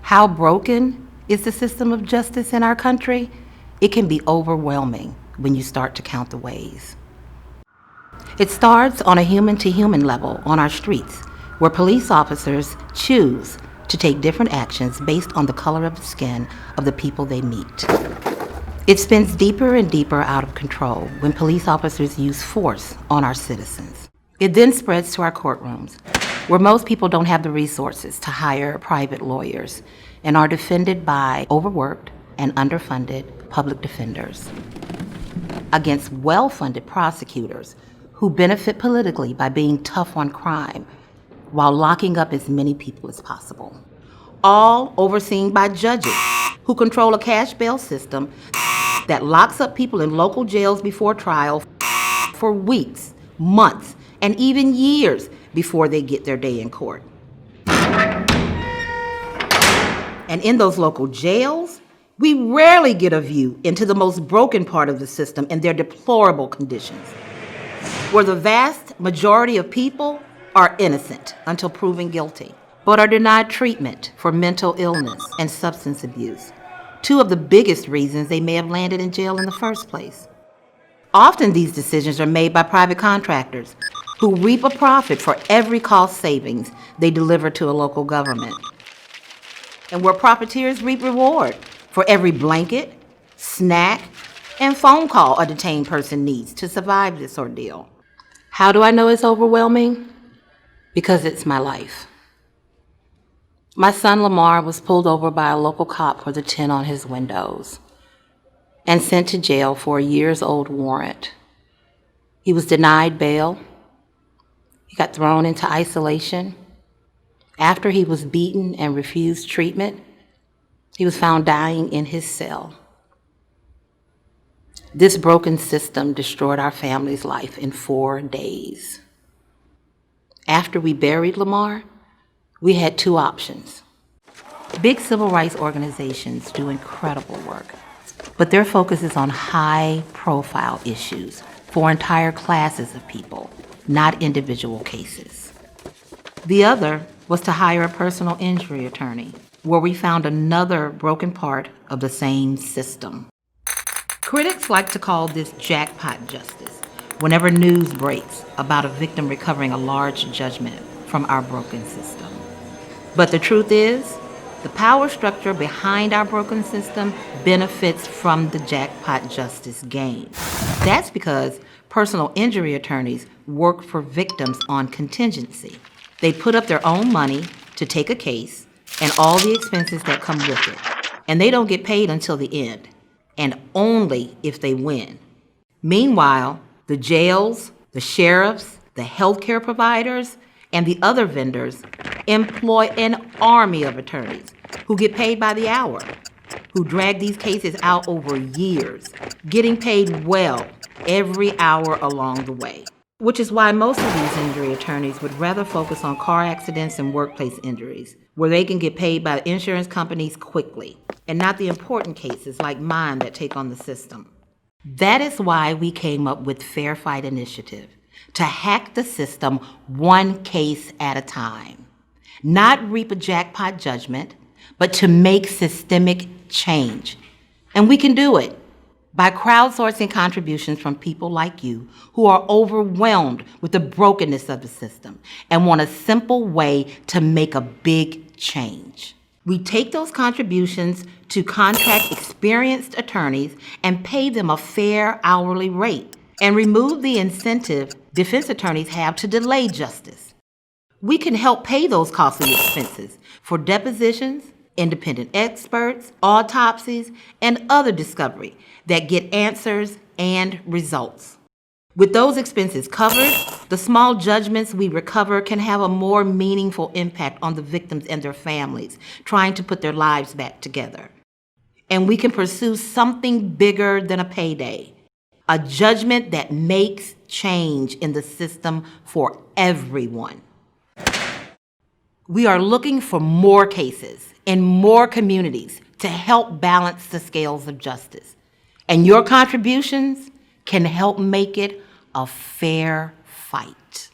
How broken is the system of justice in our country? It can be overwhelming when you start to count the ways. It starts on a human-to-human level on our streets, where police officers choose to take different actions based on the color of the skin of the people they meet. It spins deeper and deeper out of control when police officers use force on our citizens. It then spreads to our courtrooms, where most people don't have the resources to hire private lawyers and are defended by overworked and underfunded public defenders against well-funded prosecutors who benefit politically by being tough on crime while locking up as many people as possible. All overseen by judges who control a cash bail system that locks up people in local jails before trial for weeks, months, and even years before they get their day in court. And in those local jails, we rarely get a view into the most broken part of the system and their deplorable conditions, where the vast majority of people are innocent until proven guilty, but are denied treatment for mental illness and substance abuse, two of the biggest reasons they may have landed in jail in the first place. Often these decisions are made by private contractors who reap a profit for every cost savings they deliver to a local government, and where profiteers reap reward for every blanket, snack, and phone call a detained person needs to survive this ordeal. How do I know it's overwhelming? Because it's my life. My son Lamar was pulled over by a local cop for the tint on his windows and sent to jail for a years-old warrant. He was denied bail. He got thrown into isolation. After he was beaten and refused treatment, he was found dying in his cell. This broken system destroyed our family's life in 4 days. After we buried Lamar, we had 2 options. Big civil rights organizations do incredible work, but their focus is on high-profile issues for entire classes of people, not individual cases. The other was to hire a personal injury attorney, where we found another broken part of the same system. Critics like to call this jackpot justice whenever news breaks about a victim recovering a large judgment from our broken system. But the truth is, the power structure behind our broken system benefits from the jackpot justice gain. That's because personal injury attorneys work for victims on contingency. They put up their own money to take a case and all the expenses that come with it, and they don't get paid until the end, and only if they win. Meanwhile, the jails, the sheriffs, the healthcare providers, and the other vendors employ an army of attorneys who get paid by the hour, who drag these cases out over years, getting paid well every hour along the way. Which is why most of these injury attorneys would rather focus on car accidents and workplace injuries, where they can get paid by insurance companies quickly, and not the important cases like mine that take on the system. That is why we came up with Fair Fight Initiative, to hack the system one case at a time. Not reap a jackpot judgment, but to make systemic change. And we can do it by crowdsourcing contributions from people like you who are overwhelmed with the brokenness of the system and want a simple way to make a big change. We take those contributions to contract experienced attorneys and pay them a fair hourly rate and remove the incentive defense attorneys have to delay justice. We can help pay those costly expenses for depositions, independent experts, autopsies, and other discovery that get answers and results. With those expenses covered, the small judgments we recover can have a more meaningful impact on the victims and their families trying to put their lives back together. And we can pursue something bigger than a payday, a judgment that makes change in the system for everyone. We are looking for more cases in more communities to help balance the scales of justice. And your contributions can help make it a fair fight.